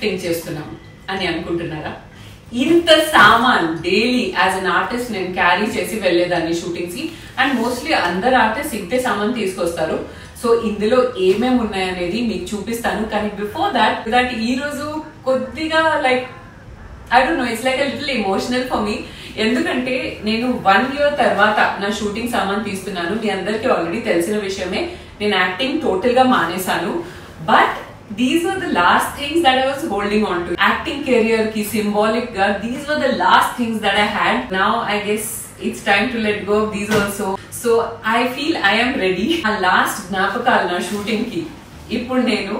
Shifting చేస్తున్నాం అని అనుకుంటున్నారా? ఇంత సామాన్ డైలీ యాజ్ అన్ ఆర్టిస్ట్ నేను క్యారీ చేసి వెళ్లేదాన్ని షూటింగ్స్ కి. అండ్ మోస్ట్లీ అందరు ఆర్టిస్ట్ ఇంతే సామాన్ తీసుకొస్తారు. సో ఇందులో ఏమేమి ఉన్నాయనేది మీకు చూపిస్తాను. కానీ బిఫోర్ దాట్ ఈ రోజు కొద్దిగా like I don't no, it's like a little emotional for me. ఎందుకంటే నేను 1 year తర్వాత నా షూటింగ్ సామాన్ తీస్తున్నాను. మీ అందరికి ఆల్రెడీ తెలిసిన విషయమే, నేను యాక్టింగ్ టోటల్ గా మానేశాను. But these were the last things that I was holding on to. Acting career ki symbolic ga, these were the last things that I had. Now I guess it's time to let go of these also. So I feel I am ready. A last జ్ఞాపకాలు నా shooting కి ఇప్పుడు నేను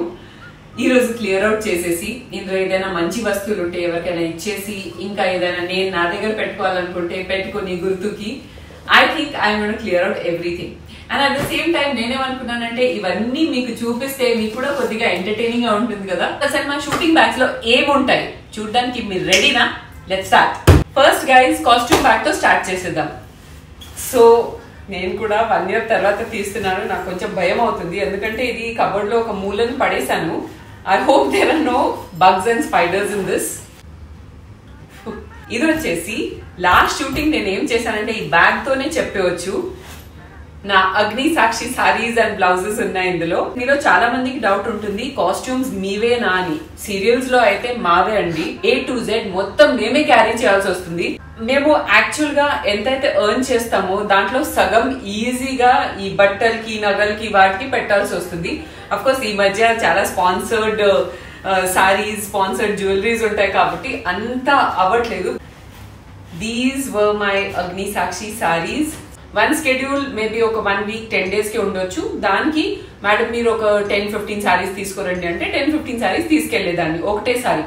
ఈ రోజు clear out చేసేసి, ఇందులో ఏదైనా మంచి వస్తువులు ఉంటే ఎవరికైనా ఇచ్చేసి, ఇంకా ఏదైనా నేను నా దగ్గర పెట్టుకోవాలనుకుంటే పెట్టుకుని గుర్తుకి I think I'm going to clear out everything. And at the same time నేనేమనుకున్నానంటే ఇవన్నీ మీకు చూపిస్తే మీకు కూడా కొద్దిగా ఎంటర్టైనింగ్ గా ఉంటుంది కదా. అసలు మా షూటింగ్ బ్యాగ్స్ లో ఏముంటాయి చూడడానికి మీరు రెడీనా? Let's start. First guys costume bag తో స్టార్ట్ చేసేద్దాం. సో నేను కూడా 1 year తర్వాత తీస్తున్నాను. నాకు కొంచెం భయం అవుతుంది, ఎందుకంటే ఇది కబోర్డ్ లో ఒక మూలను పడేశాను. I hope there are no bugs and spiders in this. ఇది వచ్చేసి లాస్ట్ షూటింగ్ నేను ఏం చేశానంటే ఈ బ్యాగ్ తోనే చెప్పవచ్చు. నా అగ్ని సాక్షి సారీస్ అండ్ బ్లౌజెస్ ఉన్నాయి ఇందులో. మీలో చాలా మందికి డౌట్ ఉంటుంది కాస్ట్యూమ్స్ మీవేనా అని. సీరియల్స్ లో అయితే మావే అండి. A to Z మొత్తం మేమే క్యారీ చేయాల్సి వస్తుంది. మేము యాక్చువల్ గా ఎంతైతే ఎర్న్ చేస్తామో దాంట్లో సగం ఈజీగా ఈ బట్టలకి నగలకి వాటికి పెట్టాల్సి వస్తుంది. అఫ్ కోర్స్ ఈ మధ్య చాలా స్పాన్సర్డ్ సారీస్, స్పాన్సర్డ్ జ్యువెలరీస్ ఉంటాయి కాబట్టి అంతా అవ్వట్లేదు. దీస్ వర్ మై అగ్ని సాక్షి సారీస్. వన్ షెడ్యూల్ మేబీ ఒక 1 week 10 days కి ఉండొచ్చు. దానికి మేడం మీరు ఒక 10-15 సారీస్ తీసుకోరండి అంటే 10-15 సారీస్ తీసుకెళ్లేదాన్ని ఒకటేసారి.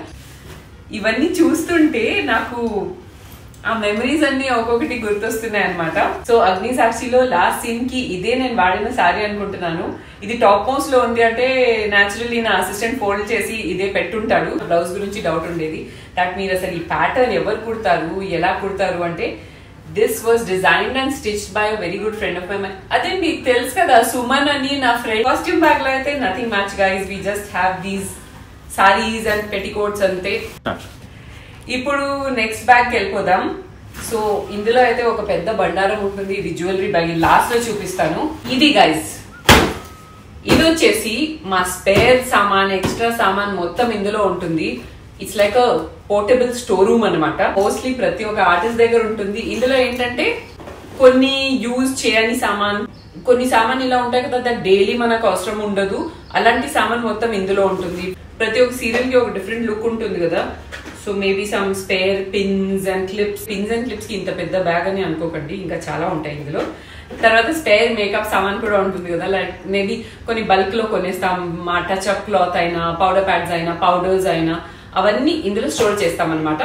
ఇవన్నీ చూస్తుంటే నాకు ఆ మెమరీస్ అన్ని ఒక్కొక్కటి గుర్తొస్తున్నాయి అనమాట. సో అగ్ని సాక్షిలో లాస్ట్ సీన్ కి ఇదే నేను వాడిన సారీ అనుకుంటున్నాను. ఇది టాప్ మోస్ట్ లో ఉంది అంటే న్యాచురల్లీ నా అసిస్టెంట్ ఫోల్డ్ చేసి ఇదే పెట్టుంటాడు. బ్లౌజ్ గురించి డౌట్ ఉండేది. దట్ మీరు అసలు ఈ ప్యాటర్న్ ఎవరు కుడతారు, ఎలా కుడతారు అంటే this was designed and stitched by a very good friend of mine. అదే మీకు తెలుసు కదా సుమన్ అని నా ఫ్రెండ్. కాస్ట్యూమ్ బ్యాగ్ లో అయితే nothing match guys. We just have these saris and petticoats అంతే. ఇప్పుడు నెక్స్ట్ బ్యాగ్ కి వెళ్ళిపోదాం. సో ఇందులో అయితే ఒక పెద్ద బండారం ఉంటుంది. ఇది జ్యువెలరీ బ్యాగ్, లాస్ట్ లో చూపిస్తాను. ఇది గైస్ ఇది వచ్చేసి మా స్పేర్ సామాన్, ఎక్స్ట్రా సామాన్ మొత్తం ఇందులో ఉంటుంది. It's like a portable store room అనమాట. మోస్ట్లీ ప్రతి ఒక్క ఆర్టిస్ట్ దగ్గర ఉంటుంది. ఇందులో ఏంటంటే కొన్ని యూజ్ చేయని సామాన్, కొన్ని సామాన్ ఇలా ఉంటాయి కదా దట్ డైలీ మనకు అవసరం ఉండదు. అలాంటి సామాన్ మొత్తం ఇందులో ఉంటుంది. ప్రతి ఒక్క సీరియల్ కి ఒక డిఫరెంట్ లుక్ ఉంటుంది కదా. So maybe some spare pins and clips. Pins and clips కి ఇంత పెద్ద బ్యాగ్ అని అనుకోకండి, ఇంకా చాలా ఉంటాయి ఇందులో. తర్వాత స్పేర్ మేకప్ సామాన్ కూడా ఉంటుంది కదా. లైక్ మేబీ కొన్ని బల్క్ లో కొనేస్తాం. మా టచ్ అప్ క్లాత్ అయినా, పౌడర్ ప్యాడ్స్ అయినా, పౌడర్స్ అయినా అవన్నీ ఇందులో స్టోర్ చేస్తాం అనమాట.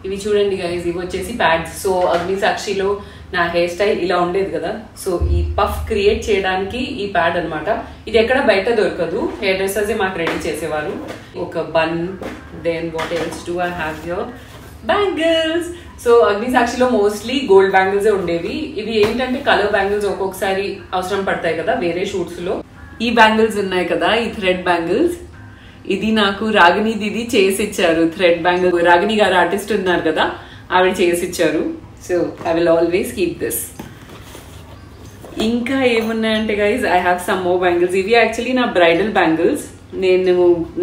ఇవి చూడండి గైస్, ఇవి వచ్చేసి ప్యాడ్స్. సో అగ్ని సాక్షిలో నా హెయిర్ స్టైల్ ఇలా ఉండేది కదా. సో ఈ పఫ్ క్రియేట్ చేయడానికి ఈ ప్యాడ్ అనమాట. ఇది ఎక్కడ బయట దొరకదు, హెయిర్ డ్రెస్సర్స్ మాకు రెడీ చేసేవారు. ఒక bun, then what else do I have here, bangles. So అగ్ని సాక్షిలో మోస్ట్లీ గోల్డ్ బ్యాంగిల్స్ ఉండేవి. ఇవి ఏంటంటే కలర్ బ్యాంగిల్స్ ఒక్కొక్కసారి అవసరం పడతాయి కదా వేరే షూట్స్ లో. ఈ బ్యాంగిల్స్ ఉన్నాయి కదా, ఈ థ్రెడ్ బ్యాంగిల్స్. ఇది నాకు రాగిణి దీది చేసి ఇచ్చారు. థ్రెడ్ బ్యాంగిల్ రాగిణి గారు ఆర్టిస్ట్ ఉన్నారు కదా, ఆవిడ చేసి ఇచ్చారు. So I will always keep this. ఇంకా ఏమున్నాయంటే guys I have some more bangles. ఇవి యాక్చువల్లీ నా బ్రైడల్ బ్యాంగిల్స్. నేను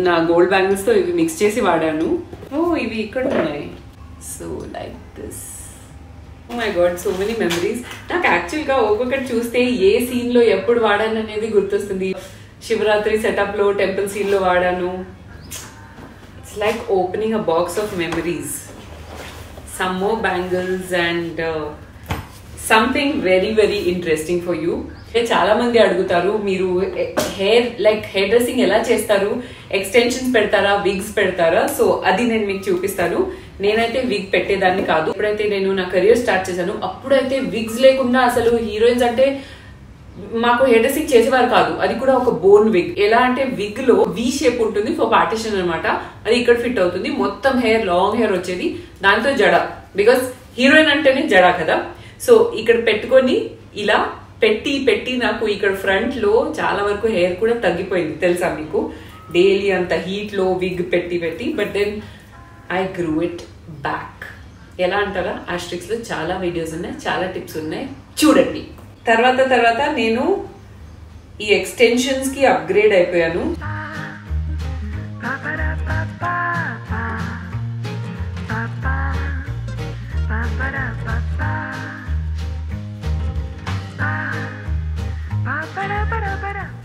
నా గోల్డ్ బ్యాంగిల్స్ తో ఇవి మిక్స్ చేసి వాడాను. ఓ ఇవి ఇక్కడ ఉన్నాయి. So like this. Oh my God, so many memories. నాకు యాక్చువల్ గా ఒక్కొక్కటి చూస్తే ఏ సీన్ లో ఎప్పుడు వాడాను అనేది గుర్తొస్తుంది. శివరాత్రి సెటప్ లో, టెంపుల్ సీన్ లో వాడాను. It's like opening a box of memories. Some more bangles and something very very interesting for you. చాలా మంది అడుగుతారు మీరు హెయిర్ డ్రెస్సింగ్ ఎలా చేస్తారు, ఎక్స్టెన్షన్స్ పెడతారా, విగ్స్ పెడతారా? సో అది నేను మీకు చూపిస్తాను. నేనైతే విగ్ పెట్టేదాన్ని కాదు. ఎప్పుడైతే నేను నా కెరియర్ స్టార్ట్ చేశాను అప్పుడైతే విగ్స్ లేకుండా అసలు హీరోయిన్స్ అంటే మాకు హెయిర్ డ్రెస్సింగ్ చేసేవారు కాదు. అది కూడా ఒక బోన్ విగ్. ఎలా అంటే విగ్ లో వి షేప్ ఉంటుంది ఫర్ పార్టిషన్ అనమాట. అది ఇక్కడ ఫిట్ అవుతుంది. మొత్తం హెయిర్ లాంగ్ హెయిర్ వచ్చేది, దాంతో జడ. బికాస్ హీరోయిన్ అంటేనే జడ కదా. సో ఇక్కడ పెట్టుకొని ఇలా పెట్టి నాకు ఇక్కడ ఫ్రంట్ లో చాలా వరకు హెయిర్ కూడా తగ్గిపోయింది తెలుసా మీకు. డైలీ అంత హీట్లో విగ్ పెట్టి but then I grew it back. ఎలా అంటారా, ఆస్ట్రిక్స్లో చాలా వీడియోస్ ఉన్నాయి, చాలా టిప్స్ ఉన్నాయి, చూడండి. తర్వాత నేను ఈ ఎక్స్టెన్షన్స్కి అప్గ్రేడ్ అయిపోయాను.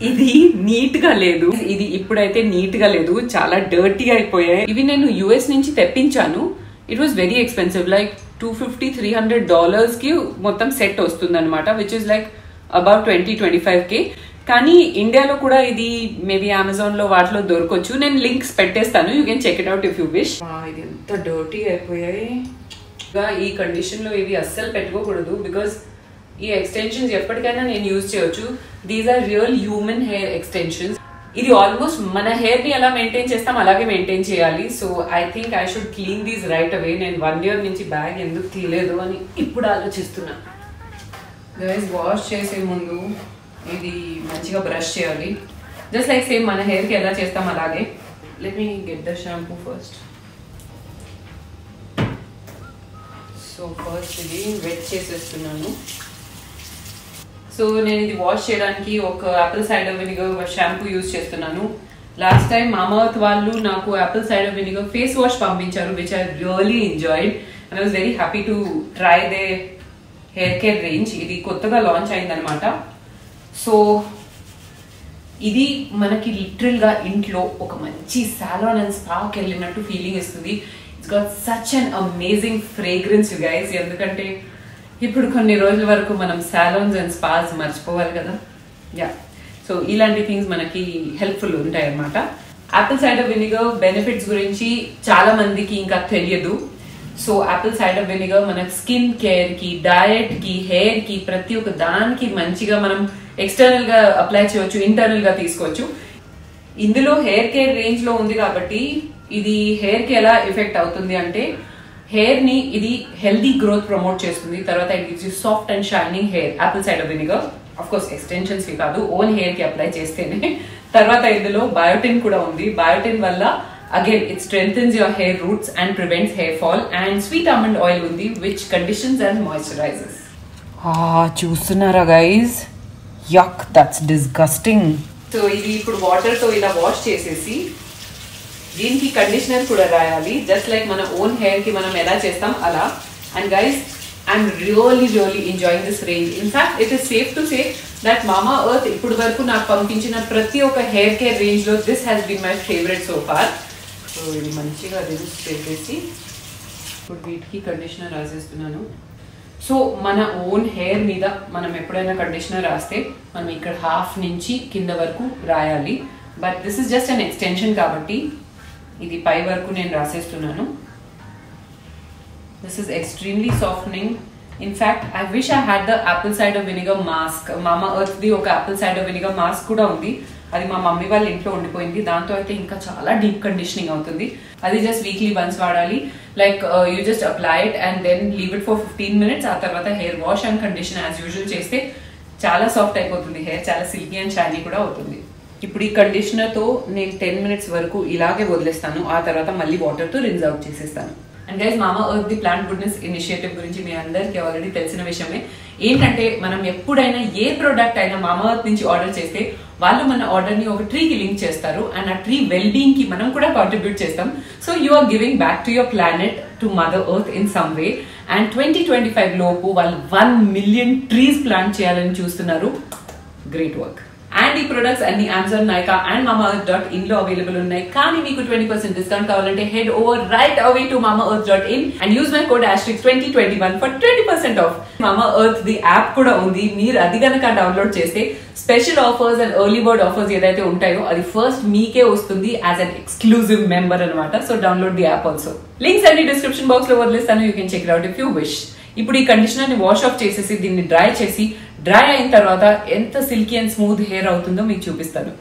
ఇది నీట్ గా లేదు, ఇది ఇప్పుడైతే నీట్ గా లేదు, చాలా డర్టీ అయిపోయాయి. ఇవి నేను యుఎస్ నుంచి తెప్పించాను. It was very expensive, like $250-300 కి మొత్తం సెట్ వస్తుంది అనమాట, which is like about 20-25K. కానీ ఇండియాలో కూడా ఇది మేబీ అమెజాన్ లో వాటిలో దొరకొచ్చు. నేను లింక్స్ పెట్టేస్తాను, you can check it out if you wish. ఇది ఎంత డర్టీ అయిపోయాయి. ఈ కండిషన్ లో ఇవి అస్సలు పెట్టుకోకూడదు, బికాస్ ఈ ఎక్స్టెన్షన్స్ ఎప్పటికైనా నేను యూజ్ చేయొచ్చు. These are real human hair extensions. ఇది ఆల్మోస్ట్ మన హెయిర్ ని ఎలా మెయింటైన్ చేస్తాం అలాగే మెయింటైన్ చేయాలి. So I think I should clean these right away. నేను 1 year నుంచి బ్యాగ్ ఎందుకు తీయలేదు అని ఇప్పుడు ఆలోచిస్తున్నా. గైస్, వాష్ చేసే ముందు ఇది మంచిగా బ్రష్ చేయాలి, జస్ట్ లైక్ సేమ్ మన హెయిర్ కి ఎలా చేస్తాం అలాగే. Let me get the shampoo first. So first ఇది వెట్ చేసేస్తున్నాను. సో నేను ఇది వాష్ చేయడానికి ఒక apple cider vinegar shampoo use చేస్తున్నాను. లాస్ట్ టైం మామా ఎర్త్ వాళ్ళు నాకు apple cider vinegar face wash పంపించారు, which I really enjoyed and I was very happy to try the hair care range. ఇది కొత్తగా లాంచ్ అయిందనమాట. So ఇది మనకి literal గా ఇంట్లో ఒక మంచి సాలాన్ అండ్ స్పాకి వెళ్ళినట్టు ఫీలింగ్ ఇస్తుంది. It's got such an amazing fragrance you guys. ఎందుకంటే ఇప్పుడు కొన్ని రోజుల వరకు మనం సాలాన్స్ అండ్ స్పాస్ మర్చిపోవాలి కదా. యా, సో ఇలాంటి థింగ్స్ మనకి హెల్ప్ఫుల్ ఉంటాయి అన్నమాట. యాపిల్ సైడర్ వినిగర్ బెనిఫిట్స్ గురించి చాలా మందికి ఇంకా తెలియదు. సో యాపిల్ సైడర్ వినిగర్ మన స్కిన్ కేర్ కి, డయట్ కి, హెయిర్ కి, ప్రతి ఒక్క దానికి మంచిగా మనం ఎక్స్టర్నల్ గా అప్లై చేయవచ్చు, ఇంటర్నల్ గా తీసుకోవచ్చు. ఇందులో హెయిర్ కేర్ రేంజ్ లో ఉంది కాబట్టి ఇది హెయిర్ కి ఎలా ఎఫెక్ట్ అవుతుంది అంటే, హెయిర్ ని ఇది హెల్దీ గ్రోత్ ప్రమోట్ చేస్తుంది. తర్వాత it gives you soft and shining hair. Apple cider vinegar of course extensions కి కాదు, ఓన్ హెయిర్ కి అప్లై చేస్తేనే. తర్వాత ఇందులో బయోటిన్ కూడా ఉంది. బయోటిన్ వల్ల again it strengthens your hair roots and prevents hair fall. And sweet almond oil ఉంది, విచ్ కండిషన్స్ అండ్ మాయిశ్చరైజర్స్. చూస్తున్నారా guys, yuck, that's disgusting. So ఇది ఇప్పుడు వాటర్ తో ఇలా వాష్ చేసేసి దీనికి కండిషనర్ కూడా రాయాలి, జస్ట్ లైక్ మన ఓన్ హెయిర్ కి మనం ఎలా చేస్తాం అలా. And guys, I'm really enjoying this range. In fact it is safe to say that Mamaearth ఇప్పుడు వరకు నాకు పంపించిన ప్రతి ఒక్క హెయిర్ కేర్ రేంజ్ లో this has been my favourite so far. So ఇది మంచిగా రిమూవ్ చేసేసి ఇప్పుడు వీటికి కండిషనర్ రాసేస్తున్నాను. సో మన ఓన్ హెయిర్ మీద మనం ఎప్పుడైనా కండిషనర్ రాస్తే మనం ఇక్కడ హాఫ్ నుంచి కింద వరకు రాయాలి. But this is just an extension కాబట్టి ఇది పై వరకు నేను రాసేస్తున్నాను. This is extremely softening. In fact I wish I had the apple cider vinegar mask. Mamaearth ది ఒక యాపిల్ సైడర్ వినిగర్ మాస్క్ కూడా ఉంది, అది మా మమ్మీ వాళ్ళ ఇంట్లో ఉండిపోయింది. దాంతో అయితే ఇంకా చాలా డీప్ కండిషనింగ్ అవుతుంది. అది జస్ట్ వీక్లీ వన్స్ వాడాలి. Like you just apply it and then leave it for 15 minutes. ఆ తర్వాత hair wash and condition as usual చేస్తే చాలా సాఫ్ట్ అయిపోతుంది హెయిర్, చాలా సిల్కీ అండ్ షైనీ కూడా అవుతుంది. ఇప్పుడు ఈ కండిషనర్ తో నేను 10 minutes వరకు ఇలాగే వదిలేస్తాను. ఆ తర్వాత మళ్ళీ వాటర్ తో రిన్స్ అవుట్ చేసేస్తాను. అండ్ గైస్, మామా earth the plant goodness initiative గురించి మీ అందరికీ ఆల్రెడీ తెలిసిన విషయమే. ఏంటంటే మనం ఎప్పుడైనా ఏ ప్రోడక్ట్ అయినా మామా ఎర్త్ నుంచి ఆర్డర్ చేస్తే వాళ్ళు మన ఆర్డర్ ని ఒక ట్రీకి లింక్ చేస్తారు అండ్ ఆ ట్రీ వెల్ బీయింగ్ కి మనం కూడా కాంట్రిబ్యూట్ చేస్తాం. So you are giving back to your planet, to mother earth in some way. And 2025 లోపు వాళ్ళు 1 million ట్రీస్ ప్లాంట్ చేయాలని చూస్తున్నారు. Great work. అండ్ ఈ ప్రొడక్ట్స్ అన్ని Amazon, Nykaa అండ్ mamaearth.in లో అవైలబుల్ ఉన్నాయి. కానీ మీకు 20% డిస్కౌంట్ కావాలంటే head over right away to mamaearth.in and use my code *2021 for 20% off. Mamaearth the app కూడా ఉంది. మీరు అది కనుక డౌన్లోడ్ చేస్తే special offers and early bird offers ఏదైతే ఉంటాయో అది ఫస్ట్ మీకే వస్తుంది యాజ్ అన్ ఎక్స్క్లూజివ్ మెంబర్ అనమాట. So download the app also. Links అన్ని డిస్క్రిప్షన్ బాక్స్ లో వదిలేస్తాను, you can check it out if you wish. ఇప్పుడు ఈ కండిషనర్ ని వాష్ ఆఫ్ చేసేసి దీన్ని డ్రై చేసి, డ్రై అయిన తర్వాత ఎంత సిల్కీ అండ్ స్మూత్ హెయిర్ అవుతుందో మీకు చూపిస్తాను.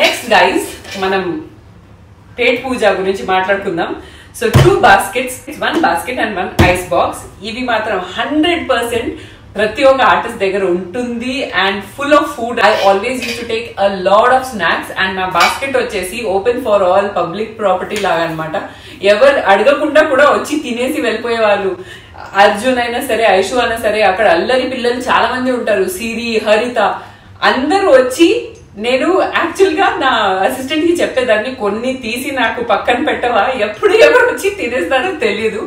నెక్స్ట్ గైస్, మనం పేట్ పూజ గురించి మాట్లాడుకుందాం. So 2 baskets, 1 basket and 1 ice box. ఇవి మాత్రం 100% ప్రతి ఒక్క ఆర్టిస్ట్ దగ్గర ఉంటుంది and full of food. I always use to take a lot of snacks and నా బాస్కెట్ వచ్చేసి open for all, public property లాగా అనమాట. ఎవరు అడగకుండా కూడా వచ్చి తినేసి వెళ్ళిపోయే వాళ్ళు. అర్జున్ అయినా సరే, ఐషు అయినా సరే, అక్కడ అల్లరి పిల్లలు చాలా మంది ఉంటారు, సిరి, హరిత, అందరూ వచ్చి, నేను యాక్చువల్ గా నా అసిస్టెంట్ కి చెప్పేదాన్ని కొన్ని తీసి నాకు పక్కన పెట్టవా, ఎప్పుడు ఎవరు వచ్చి తినేస్తారో తెలియదు.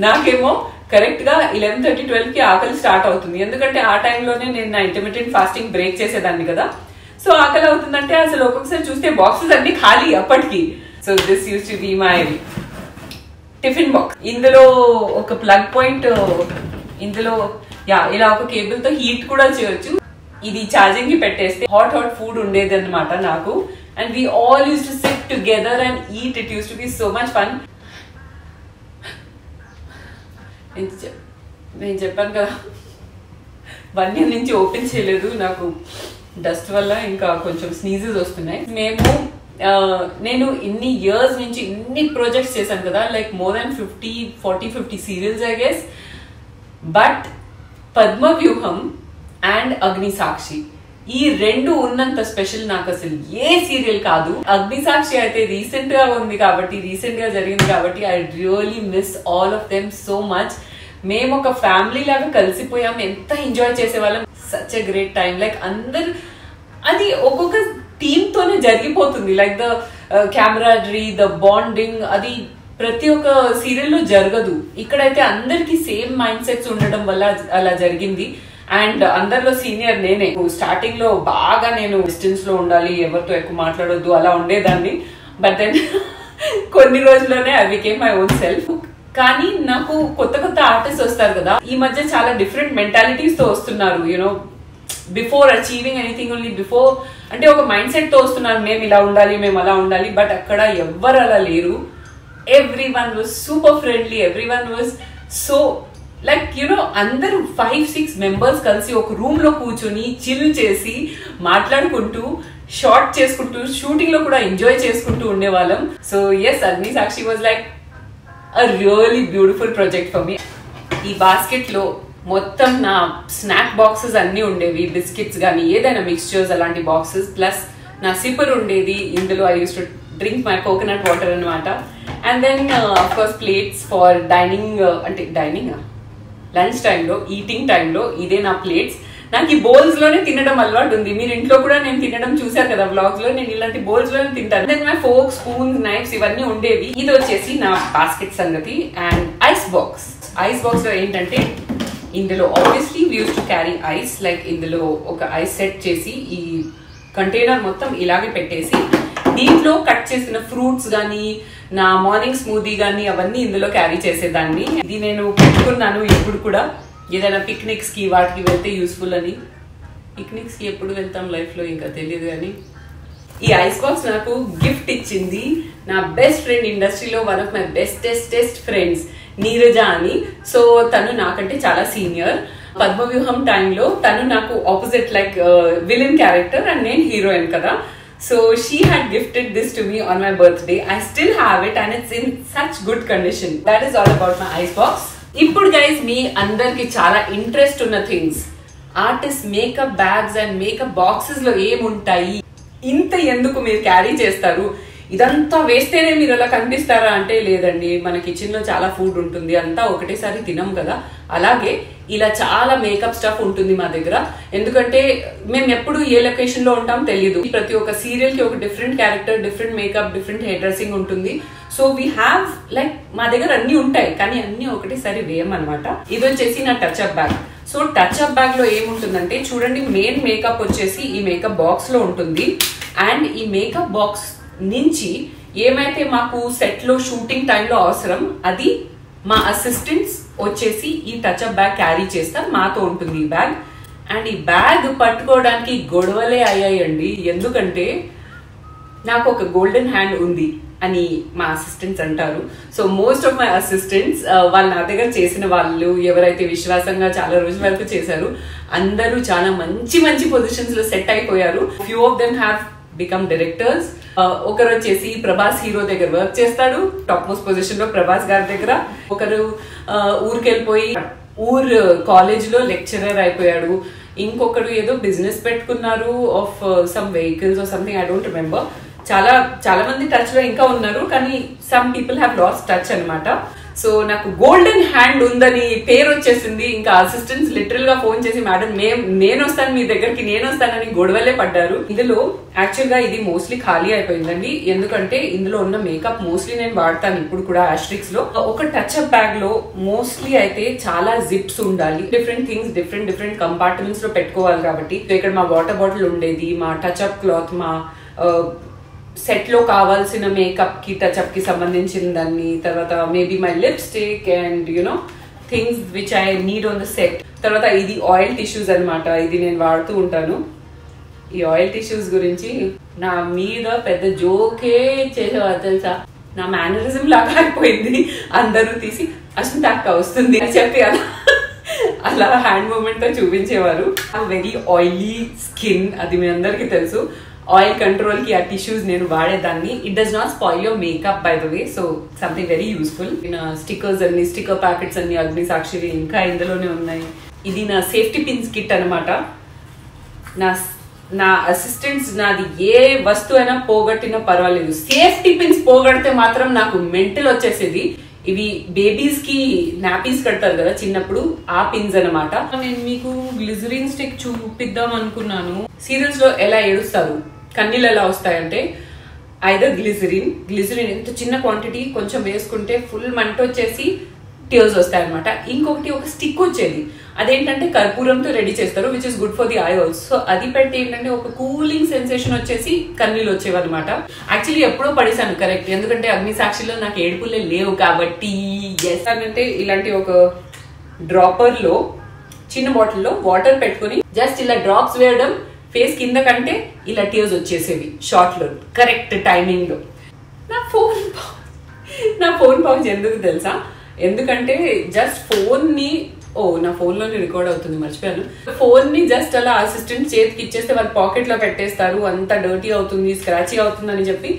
నాకేమో కరెక్ట్ గా 11:30, 12 కి ఆకలి స్టార్ట్ అవుతుంది. ఎందుకంటే ఆ టైంలోనే నేను నా ఇంటర్మీడియట్ ఫాస్టింగ్ బ్రేక్ చేసేదాన్ని కదా. సో ఆకలి అవుతుందంటే అసలు ఒక్కొక్కసారి చూస్తే బాక్సెస్ అన్ని ఖాళీ అప్పటికి. So this use to be my tiffin box. ఇందులో ఒక ప్లగ్ పాయింట్, ఇందులో ఇలా ఒక కేబుల్ తో హీట్ కూడా చేయొచ్చు. ఇది ఛార్జింగ్ కి పెట్టేస్తే హాట్ ఫుడ్ ఉండేది అనమాట నాకు. And we all use to SIT together and eat. It use to be so much fun. నేను చెప్పాను కదా, 1 year నుంచి ఓపెన్ చేయలేదు, నాకు డస్ట్ వల్ల ఇంకా కొంచెం స్నీజెస్ వస్తున్నాయి. నేను ఇన్ని ఇయర్స్ నుంచి ఇన్ని ప్రాజెక్ట్స్ చేశాను కదా, like more than 40-50 serials I guess. But Padmavyuham and Agnisakshi, ఈ 2 ఉన్నంత స్పెషల్ నాకు అసలు ఏ సీరియల్ కాదు. అగ్నిసాక్షి అయితే రీసెంట్ గా ఉంది కాబట్టి, రీసెంట్ గా జరిగింది కాబట్టి I really miss all of them so much. మేము ఒక ఫ్యామిలీ లాగా కలిసిపోయాం, ఎంత ఎంజాయ్ చేసేవాళ్ళం. Such a great time. Like అందరు, అది ఒక్కొక్క టీమ్ తోనే జరిగిపోతుంది. లైక్ ద కెమెరాడరీ, ద బాండింగ్, అది ప్రతి ఒక్క సీరియల్ లో జరగదు. ఇక్కడైతే అందరికి సేమ్ మైండ్ సెట్స్ ఉండడం వల్ల అలా జరిగింది. అండ్ అందరిలో సీనియర్ నేనే. స్టార్టింగ్ లో బాగా నేను డిస్టెన్స్ లో ఉండాలి, ఎవరితో ఎక్కువ మాట్లాడొద్దు అలా ఉండేదాన్ని. బట్ దెన్ కొన్ని రోజుల్లోనే I became my own self. కానీ నాకు కొత్త ఆర్టిస్ట్ వస్తారు కదా, ఈ మధ్య చాలా డిఫరెంట్ మెంటాలిటీస్ తో వస్తున్నారు. You know, before achieving anything, only before అంటే ఒక మైండ్ సెట్ తో వస్తున్నారు, మేము ఇలా ఉండాలి, మేము అలా ఉండాలి. బట్ అక్కడ ఎవ్వరు అలా లేరు. everyone was super friendly, everyone was so like, you know, అందరూ 5-6 మెంబర్స్ కలిసి ఒక రూమ్ లో కూర్చొని చిల్ చేసి మాట్లాడుకుంటూ, షార్ట్ చేసుకుంటూ, షూటింగ్ లో కూడా ఎంజాయ్ చేసుకుంటూ ఉండేవాళ్ళం. So yes, Agnisakshi was like a really beautiful project for me. ఈ బాస్కెట్ లో మొత్తం నా స్నాక్ బాక్సెస్ అన్ని ఉండేవి, బిస్కెట్స్ కానీ ఏదైనా మిక్స్చర్స్ అలాంటి బాక్సెస్, ప్లస్ నా సిప్పర్ ఉండేది. ఇందులో I use to drink my coconut water అనమాట. And then of course plates for dining, అంటే డైనింగ్ లంచ్ టైంలో, ఈటింగ్ టైంలో ఇదే నా ప్లేట్స్. నాకు ఈ బౌల్స్ లోనే తినడం అలవాటు ఉంది. మీరు ఇంట్లో కూడా నేను తినడం చూసారు కదా వ్లాగ్స్ లో, నేను ఇలాంటి బౌల్స్ లోనే తింటాను. Then my fork, spoons, knifes ఇవన్నీ ఉండేవి. ఇది వచ్చేసి నా బాస్కెట్ సంగతి. And ice box. Ice box లో ఏంటంటే, ఇందులో obviously we use to carry ice. Like ఇందులో ఒక ఐస్ సెట్ చేసి ఈ కంటైనర్ మొత్తం ఇలాగే పెట్టేసి, దీంట్లో కట్ చేసిన ఫ్రూట్స్ కానీ, నా మార్నింగ్ స్మూదీ కానీ అవన్నీ ఇందులో క్యారీ చేసేదాన్ని. ఇది నేను పెట్టుకున్నాను ఇప్పుడు కూడా, ఏదైనా పిక్నిక్స్ కి వాటికి వెళ్తే యూస్ఫుల్ అని. పిక్నిక్స్ కి ఎప్పుడు వెళ్తాం లైఫ్ లో ఇంకా తెలియదు. కానీ ఈ ఐస్ బాక్స్ నాకు గిఫ్ట్ ఇచ్చింది నా బెస్ట్ ఫ్రెండ్, ఇండస్ట్రీలో one of my bestest friends, Neeraja అని. సో తను నాకంటే చాలా సీనియర్. పద్మవ్యూహం టైంలో తను నాకు opposite, like villain character and నేను హీరోయిన్ కదా. So she had gifted this to me on my birthday. I still have it and it's in such good condition. That is all about my ice box. ఇప్పుడు guys, మీ అందరికి చాలా interest ఉన్న things, artist makeup bags and makeup boxes లో ఏముంటాయి, ఇంత ఎందుకు మీరు carry చేస్తారు, ఇదంతా వేస్తేనే మీరు అలా కనిపిస్తారా అంటే, లేదండి, మన కిచెన్ లో చాలా ఫుడ్ ఉంటుంది, అంతా ఒకటేసారి తినం కదా. అలాగే ఇలా చాలా మేకప్ స్టఫ్ ఉంటుంది మా దగ్గర. ఎందుకంటే మేము ఎప్పుడు ఏ లొకేషన్ లో ఉంటాం తెలియదు. ప్రతి ఒక్క సీరియల్ కి ఒక different character, different makeup, different hair dressing ఉంటుంది. సో వీ హ్యావ్ లైక్, మా దగ్గర అన్ని ఉంటాయి కానీ అన్ని ఒకటేసారి వేయమన్నమాట. ఇది వచ్చేసి నా touch up bag. So touch up bag లో ఏముంటుందంటే, చూడండి, మెయిన్ మేకప్ వచ్చేసి ఈ మేకప్ బాక్స్ లో ఉంటుంది. అండ్ ఈ మేకప్ బాక్స్ నుంచి ఏమైతే మాకు సెట్ లో షూటింగ్ టైంలో అవసరం, అది మా అసిస్టెంట్స్ వచ్చేసి ఈ టచ్ అప్ బ్యాగ్ క్యారీ చేస్తారు, మాతో ఉంటుంది ఈ బ్యాగ్. అండ్ ఈ బ్యాగ్ పట్టుకోవడానికి గొడవలే అయ్యాయండి. ఎందుకంటే నాకు ఒక గోల్డెన్ హ్యాండ్ ఉంది అని మా అసిస్టెంట్స్ అంటారు. So most of my assistants, వాళ్ళు నా దగ్గర చేసిన వాళ్ళు, ఎవరైతే విశ్వాసంగా చాలా రోజుల వరకు చేశారు, అందరూ చాలా మంచి పొజిషన్స్ లో సెట్ అయిపోయారు. Few of them have become directors. ఒకరు వచ్చేసి ప్రభాస్ హీరో దగ్గర వర్క్ చేస్తాడు, టాప్ మోస్ట్ పొజిషన్ లో ప్రభాస్ గారి దగ్గర. ఒకరు ఊరికెళ్ళిపోయి కాలేజ్ లో లెక్చరర్ అయిపోయాడు. ఇంకొకరు ఏదో బిజినెస్ పెట్టుకున్నారు of some vehicles or something, I don't remember. చాలా మంది టచ్ లో ఇంకా ఉన్నారు, కానీ some people have lost touch అనమాట. సో నాకు గోల్డెన్ హ్యాండ్ ఉందని పేరు వచ్చేసింది. ఇంకా అసిస్టెంట్స్ లిటరల్ గా ఫోన్ చేసి మేడం నేను వస్తాను మీ దగ్గరికి, నేను వస్తానని గొడవలే పడ్డారు. ఇందులో యాక్చువల్ గా ఇది మోస్ట్లీ ఖాళీ అయిపోయిందండి, ఎందుకంటే ఇందులో ఉన్న మేకప్ మోస్ట్లీ నేను వాడతాను ఇప్పుడు కూడా ఆస్ట్రిక్స్ లో. ఒక టచ్ అప్ బ్యాగ్ లో మోస్ట్లీ అయితే చాలా జిప్స్ ఉండాలి, డిఫరెంట్ థింగ్స్ డిఫరెంట్ కంపార్ట్మెంట్స్ లో పెట్టుకోవాలి. కాబట్టి ఇక్కడ మా వాటర్ బాటిల్ ఉండేది, మా టచ్ అప్ క్లాత్, మా సెట్ లో కావాల్సిన మేకప్ కి టచ్అప్ కి సంబంధించిన దాన్ని, తర్వాత maybe my lipstick and you know things which I need on the set. తర్వాత ఇది ఆయిల్ టిష్యూస్ అనమాట, ఇది నేను వాడుతూ ఉంటాను. ఈ ఆయిల్ టిష్యూస్ గురించి నా మీద పెద్ద జోకే చేసేవారు తెలుసా, నా మేనరిజం లాగా అయిపోయింది. అందరూ తీసి అసలు అక్క వస్తుంది అని చెప్పి అలా హ్యాండ్ మూమెంట్ తో చూపించేవారు. వెరీ ఆయిలీ స్కిన్, అది మీ అందరికి తెలుసు. ఆయిల్ కంట్రోల్ కి ఆ టిష్యూస్ నేను వాడేదాన్ని. It does not spoil your makeup by the way, so something very useful. Stickers అన్ని, స్టిక్కర్ ప్యాకెట్స్ అన్ని అగ్ని సాక్షివి ఇంకా ఇందులోనే ఉన్నాయి. ఇది నా సేఫ్టీ పిన్స్ కిట్ అనమాట. నా అసిస్టెంట్స్ నాది ఏ వస్తువు అయినా పోగొట్టినా పర్వాలేదు, సేఫ్టీ పిన్స్ పోగొడితే మాత్రం నాకు మెంటల్ వచ్చేసేది. ఇవి బేబీస్ కి నాపీస్ కడతారు కదా చిన్నప్పుడు, ఆ పిన్స్ అనమాట. నేను మీకు గ్లిజరిన్ స్టిక్ చూపిద్దాం అనుకున్నాను. సీరియల్స్ లో ఎలా ఏడుస్తారు, కన్నీళ్ళు ఎలా వస్తాయంటే ఐదర్ గ్లిజరిన్ ఎంత చిన్న క్వాంటిటీ కొంచెం వేసుకుంటే ఫుల్ మంట వచ్చేసి టీయర్స్ వస్తాయి అనమాట. ఇంకొకటి ఒక స్టిక్ వచ్చేది, అదేంటంటే కర్పూరంతో రెడీ చేస్తారు, which is good for the I also. So అది పెట్టి ఏంటంటే ఒక కూలింగ్ సెన్సేషన్ వచ్చేసి కన్నీళ్ళు వచ్చేవి అనమాట. యాక్చువల్లీ ఎప్పుడో పడేసాను కరెక్ట్, ఎందుకంటే అగ్ని సాక్షిలో నాకు ఏడుపులే లేవు కాబట్టి. ఎస్ అంటే ఇలాంటి ఒక డ్రాపర్ లో చిన్న బాటిల్ లో వాటర్ పెట్టుకుని జస్ట్ ఇలా డ్రాప్స్ వేయడం, ఫేస్ కింద కంటే ఇలా టీయర్స్ వచ్చేసేవి షార్ట్ లో, కరెక్ట్ టైమింగ్ లో. నా ఫోన్ పౌచ్ ఎందుకు తెలుసా, ఎందుకంటే జస్ట్ ఫోన్ ని నా ఫోన్ లోనే రికార్డ్ అవుతుంది, మర్చిపోయాను. ఫోన్ ని జస్ట్ అలా అసిస్టెంట్ చేతికి ఇచ్చేస్తే వాళ్ళ పాకెట్ లో పెట్టేస్తారు, అంత డర్టీ అవుతుంది, స్క్రాచీ అవుతుంది అని చెప్పి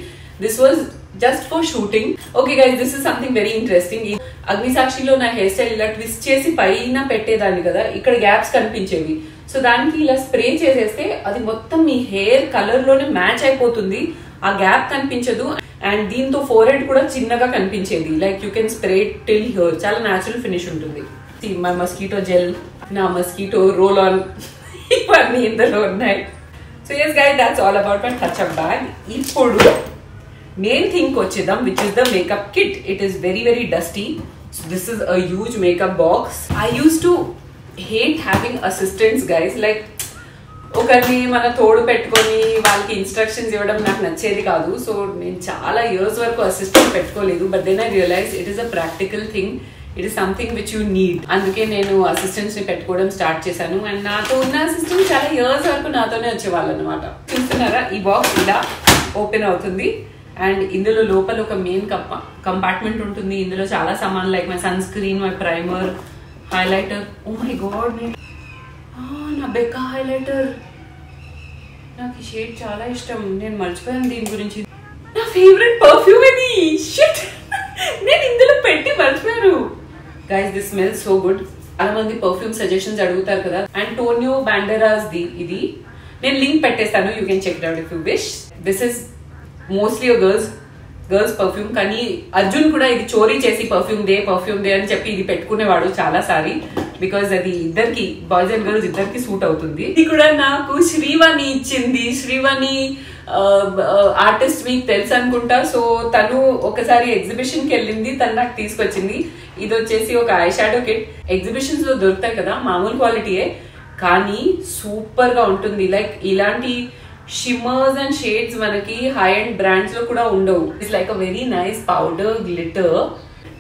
this was just for shooting. Okay guys, this is something very interesting. అగ్ని సాక్షిలో నా హెయిర్ స్టైల్ ఇలా ట్విస్ట్ చేసి పైన పెట్టేదాన్ని కదా, ఇక్కడ గ్యాప్స్ కనిపించేవి. సో దానికి ఇలా స్ప్రే చేసేస్తే అది మొత్తం మీ హెయిర్ కలర్ లోనే మ్యాచ్ అయిపోతుంది, ఆ గ్యాప్ కనిపించదు. అండ్ దీంతో ఫోర్ హెడ్ కూడా చిన్నగా కనిపించేది, like you can spray till here, చాలా న్యాచురల్ ఫినిష్ ఉంటుంది. మై మస్కిటో జెల్, నా మస్కిటో రోల్ ఆన్, ఇవన్నీ ఇందులో ఉన్నాయి. So yes guys, that's all about my touch up bag. ఇప్పుడు మెయిన్ థింగ్ వచ్చేద్దాం, which is the makeup kit. It is very dusty. So this is a huge makeup box. I use to hate having assistants guys, like ఒకరిని మన తోడు పెట్టుకొని వాళ్ళకి instructions ఇవ్వడం నాకు నచ్చేది కాదు. సో నేను చాలా ఇయర్స్ వరకు అసిస్టెంట్ పెట్టుకోలేదు. But then I realize it is a practical thing, it is something which you need. అందుకే నేను అసిస్టెంట్స్ ని పెట్టుకోవడం స్టార్ట్ చేశాను. అండ్ నాతో ఉన్న అసిస్టెంట్ చాలా ఇయర్స్ వరకు నాతోనే వచ్చేవాళ్ళు అనమాట. చూస్తున్నారా, ఈ బాక్స్ ఇలా ఓపెన్ అవుతుంది అండ్ ఇందులో లోపల ఒక మెయిన్ కంపార్ట్మెంట్ ఉంటుంది. ఇందులో చాలా సామాన్లు, like my sunscreen, my primer, highlighter. Oh my god, నా బెక్కా హైలైటర్, నాకు ఈ షేడ్ చాలా ఇష్టం, నేను మర్చిపోయాను దీని గురించి. నా ఫేవరెట్ పర్ఫ్యూమ్ ఇది, షిట్ నేను ఇందులో పెట్టి మర్చిపోయాను. Guys, this smells so good. చాలా మంది పర్ఫ్యూమ్ సజెషన్స్ అడుగుతారు కదా. అంటోనియో బ్యాండెరాస్ ది ఇది, నేను లింక్ పెట్టేస్తాను, you can check it out if you wish. This is mostly girls perfume, కానీ అర్జున్ కూడా ఇది చోరీ చేసి పర్ఫ్యూమ్ డే అని చెప్పి ఇది పెట్టుకునేవాడు చాలా సారి, బికాజ్ అది ఇద్దరికి, బాయ్స్ అండ్ గర్ల్స్ ఇద్దరికి సూట్ అవుతుంది. ఇది కూడా నాకు శ్రీవాణి ఇచ్చింది. శ్రీవాణి ఆర్టిస్ట్ మీకు తెలుసు అనుకుంటా. సో తను ఒకసారి ఎగ్జిబిషన్ కి వెళ్ళింది, తను నాకు తీసుకొచ్చింది. ఇది వచ్చేసి ఒక ఐ షాడో కిట్. ఎగ్జిబిషన్స్ లో దొరుకుతాయి కదా, మామూలు క్వాలిటీయే కానీ సూపర్ గా ఉంటుంది. లైక్ ఇలాంటి షిమ్మర్స్ అండ్ షేడ్స్ మనకి హై అండ్ బ్రాండ్స్ లో కూడా ఉండవు. It's like a very nice powder glitter.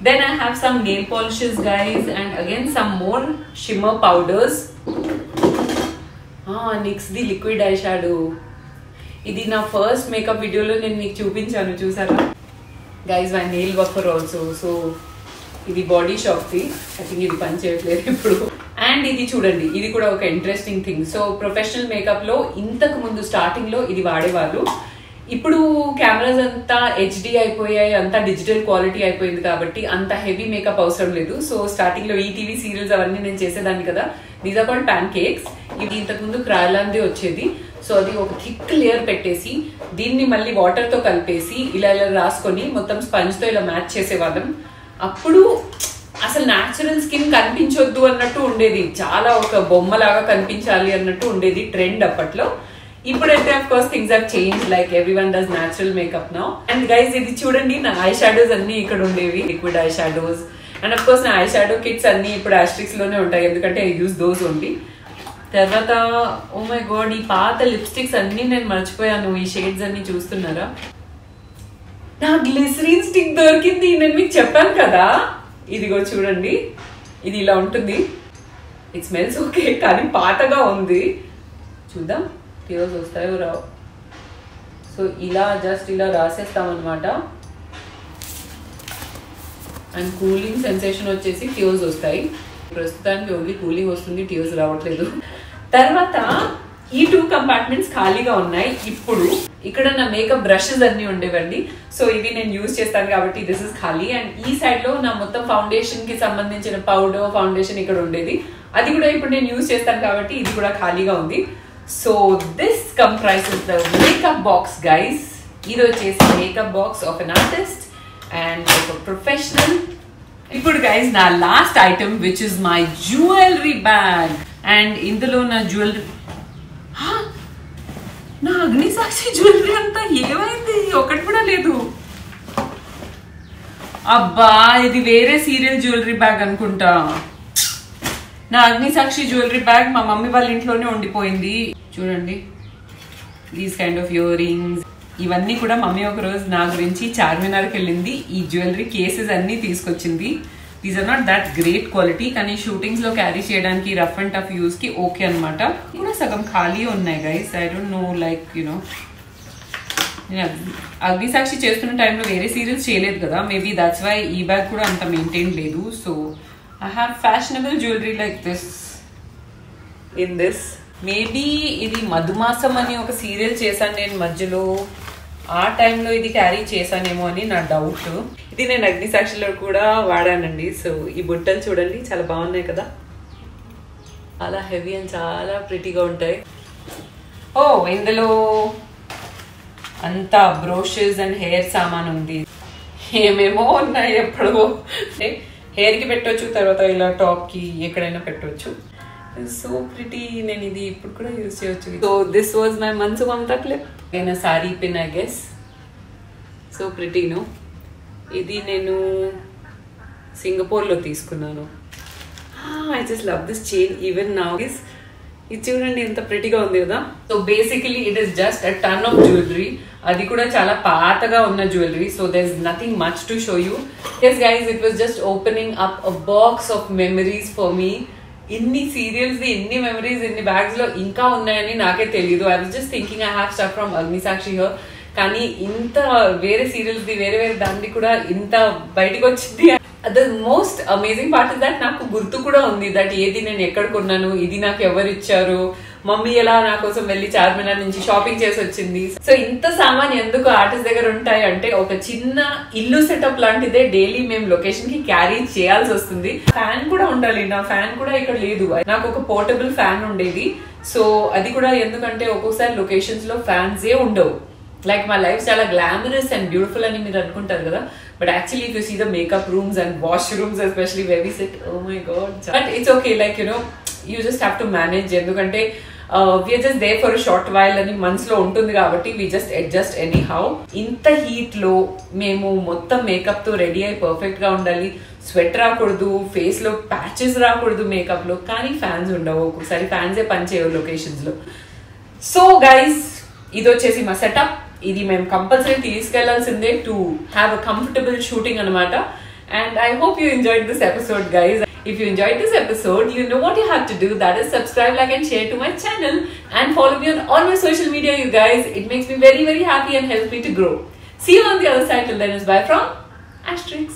Then I have some nail polishes guys, and again some more shimmer powders. NYX the liquid eyeshadow. ఇది నా first makeup వీడియోలో నేను మీకు చూపించాను, చూసారా guys? My nail buffer also. So ఇది Body Shop ది, I think ఇది పని చేయట్లేదు ఇప్పుడు. అండ్ ఇది చూడండి, ఇది కూడా ఒక interesting thing. So professional makeup లో ఇంతకు ముందు స్టార్టింగ్ లో ఇది వాడేవాళ్ళు. ఇప్పుడు కెమెరాస్ అంతా హెచ్డి అయిపోయాయి, అంతా డిజిటల్ క్వాలిటీ అయిపోయింది కాబట్టి అంత హెవీ మేకప్ అవసరం లేదు. సో స్టార్టింగ్ లో ఈటీవీ సీరియల్స్ అవన్నీ నేను చేసేదాన్ని కదా. These are called pancakes. ఇది ఇంతకుముందు క్రాయలాంది వచ్చేది. సో అది ఒక థిక్ లేయర్ పెట్టేసి దీన్ని మళ్ళీ వాటర్ తో కలిపేసి ఇలా ఇలా రాసుకొని మొత్తం స్పంజ్ తో ఇలా మ్యాచ్ చేసేవాళ్ళం. అప్పుడు అసలు న్యాచురల్ స్కిన్ కనిపించొద్దు అన్నట్టు ఉండేది, చాలా ఒక బొమ్మలాగా కనిపించాలి అన్నట్టు ఉండేది ట్రెండ్ అప్పట్లో. ఇప్పుడైతే of course things have change, like everyone does natural makeup now. And guys ఇది చూడండి, నా ఐ షాడోస్ అన్ని ఇక్కడ ఉండేవి, liquid I shadows. And of course నా ఐ షాడో కిట్స్ అన్ని ఇప్పుడు ఆస్ట్రిక్స్ లోనే ఉంటాయి, ఎందుకంటే ఐ యూస్ దోస్ ఓన్లీ. తర్వాత ఓ మై గాడ్, ఈ పాత లిప్స్టిక్స్ అన్ని నేను మర్చిపోయాను. ఈ షేడ్స్ అన్ని చూస్తున్నారా? నా గ్లిసరిన్ స్టిక్ దొరికింది, నేను మీకు చెప్పాను కదా. ఇదిగో చూడండి, ఇది ఇలా ఉంటుంది. ఇట్ స్మెల్స్ ఓకే, కానీ పాతగా ఉంది. చూద్దాం టీయర్స్ వస్తాయో రావు. సో ఇలా జస్ట్ ఇలా రాసేస్తాం అనమాట. అండ్ కూలింగ్ సెన్సేషన్ వచ్చేసి టీయర్స్ వస్తాయి. ప్రస్తుతానికి ఓన్లీ కూలింగ్ వస్తుంది, టీయర్స్ రావట్లేదు. తర్వాత ఈ 2 కంపార్ట్మెంట్స్ ఖాళీగా ఉన్నాయి. ఇప్పుడు ఇక్కడ నా మేకప్ బ్రషెస్ అన్ని ఉండేవండి. సో ఇవి నేను యూజ్ చేస్తాను కాబట్టి దిస్ ఇస్ ఖాళీ. అండ్ ఈ సైడ్ లో నా మొత్తం ఫౌండేషన్ కి సంబంధించిన పౌడర్ ఫౌండేషన్ ఇక్కడ ఉండేది, అది కూడా ఇప్పుడు నేను యూజ్ చేస్తాను కాబట్టి ఇది కూడా ఖాళీగా ఉంది. So this comprises the makeup box guys. ఇది వచ్చేసి makeup box of an artist and ఒక ప్రొఫెషనల్. ఇప్పుడు గైస్ నా last item which is my jewellery bag. And ఇందులో నా జ్యువెలరీ, నా అగ్నిసాక్షి జ్యువెలరీ అంతా ఏమైంది? ఒకటి కూడా లేదు. అబ్బా, ఇది వేరే సీరియల్ జ్యువెలరీ బ్యాగ్ అనుకుంటా. నా అగ్నిసాక్షి జ్యువెలరీ బ్యాగ్ మా మమ్మీ వాళ్ళ ఇంట్లోనే ఉండిపోయింది. చూడండి, these kind of ear rings, ఇవన్నీ కూడా మమ్మీ ఒక రోజు నా గురించి చార్మినార్కి వెళ్ళింది, ఈ జ్యువెలరీ కేసెస్ అన్ని తీసుకొచ్చింది. These are not that great quality, కానీ షూటింగ్స్ లో క్యారీ చేయడానికి రఫ్ అండ్ టఫ్ యూస్ కి ఓకే అనమాట. కూడా సగం ఖాళీ ఉన్నాయి guys. I don't know, like you know, నేను అగ్నిసాక్షి చేస్తున్న టైంలో వేరే సీరియల్స్ చేయలేదు కదా, మేబీ దట్స్ వై ఈ బ్యాగ్ కూడా అంత మెయింటైన్ లేదు. So I have fashionable jewellery like this in this. Maybe ఇది మధుమాసం అని ఒక సీరియల్ చేశాను నేను మధ్యలో, ఆ టైంలో ఇది క్యారీ చేశానేమో అని నా డౌట్. ఇది నేను అగ్నిసాక్షిలో కూడా వాడానండి. సో ఈ బుట్టలు చూడండి, చాలా బాగున్నాయి కదా, చాలా హెవీ అండ్ చాలా ప్రిటీగా ఉంటాయి. ఓ, ఇందులో అంతా బ్రోషెస్ అండ్ హెయిర్ సామాన్ ఉంది, ఏమేమో ఉన్నాయి. ఎప్పుడో హెయిర్ కి పెట్టవచ్చు, తర్వాత ఇలా టాప్ కి ఎక్కడైనా పెట్టవచ్చు. సో ప్రిటీ, నేను ఇది ఇప్పుడు కూడా యూజ్ చేయొచ్చు. So this was my Manasu Mamata clip. నేను sari pin I guess. So ప్రిటీను, ఇది నేను సింగపూర్లో తీసుకున్నాను. I just love this chain even now. ఇది చూడండి ఎంత ప్రిటీగా ఉంది కదా. So basically it is just a ton of jewellery, అది కూడా చాలా పాతగా ఉన్న jewellery. So there is nothing much to show you. Yes guys, it was just opening up a box of memories for me. ఇన్ని serials, ఎన్ని memories, ఎన్ని bags లో ఇంకా ఉన్నాయని నాకే తెలియదు. I was just thinking I have stuff from Agnisakshi here, కానీ ఇంత వేరే సీరియల్స్ ది వేరే వేరే దాన్ని కూడా ఇంత బయటకు వచ్చింది. The most amazing part is that నాకు గుర్తు కూడా ఉంది దట్ ఏది నేను ఎక్కడ కొన్నాను, ఇది నాకు ఎవరు ఇచ్చారు, మమ్మీ ఎలా నా కోసం వెళ్ళి చార్మినార్ నుంచి షాపింగ్ చేసి వచ్చింది. సో ఇంత సామాన్ ఎందుకు ఆర్టిస్ట్ దగ్గర ఉంటాయి అంటే, ఒక చిన్న ఇల్లు సెటప్ లాంటిదే డైలీ మేము లొకేషన్ కి క్యారీ చేయాల్సి వస్తుంది. ఫ్యాన్ కూడా ఉండాలి, నా ఫ్యాన్ కూడా ఇక్కడ లేదు. నాకు ఒక పోర్టబుల్ ఫ్యాన్ ఉండేది. సో అది కూడా ఎందుకంటే ఒక్కొక్కసారి లొకేషన్స్ లో ఫ్యాన్స్ ఏ ఉండవు. లైక్ మా లైఫ్ చాలా గ్లామరస్ అండ్ బ్యూటిఫుల్ అని మీరు అనుకుంటారు కదా, but actually if you see the makeup rooms and wash rooms especially very shit, oh my God. But it's okay, like you know, you just have to manage. ఎందుకంటే we are just there for short while అని మనసులో ఉంటుంది కాబట్టి we just adjust anyhow. ఇంత heat లో మేము మొత్తం makeup తో రెడీ అయి పర్ఫెక్ట్ గా ఉండాలి, స్వెట్ రాకూడదు, ఫేస్ లో ప్యాచెస్ రాకూడదు మేకప్ లో, కానీ ఫ్యాన్స్ ఉండవు, ఒక్కొక్కసారి ఫ్యాన్స్ ఏ పనిచేయవు లొకేషన్స్ లో. సో గైస్, ఇది వచ్చేసి మా సెటప్. ఇది మేము కంపల్సరీ తీసుకెళ్లాల్సిందే to have a comfortable shooting అనమాట. And I hope you enjoyed this episode, guys. If you enjoyed this episode, you know what you have to do. That is subscribe, like and share to my channel. And follow me on all my social media, you guys. It makes me very, very happy and helps me to grow. See you on the other side. Till then, it's bye from Asterix.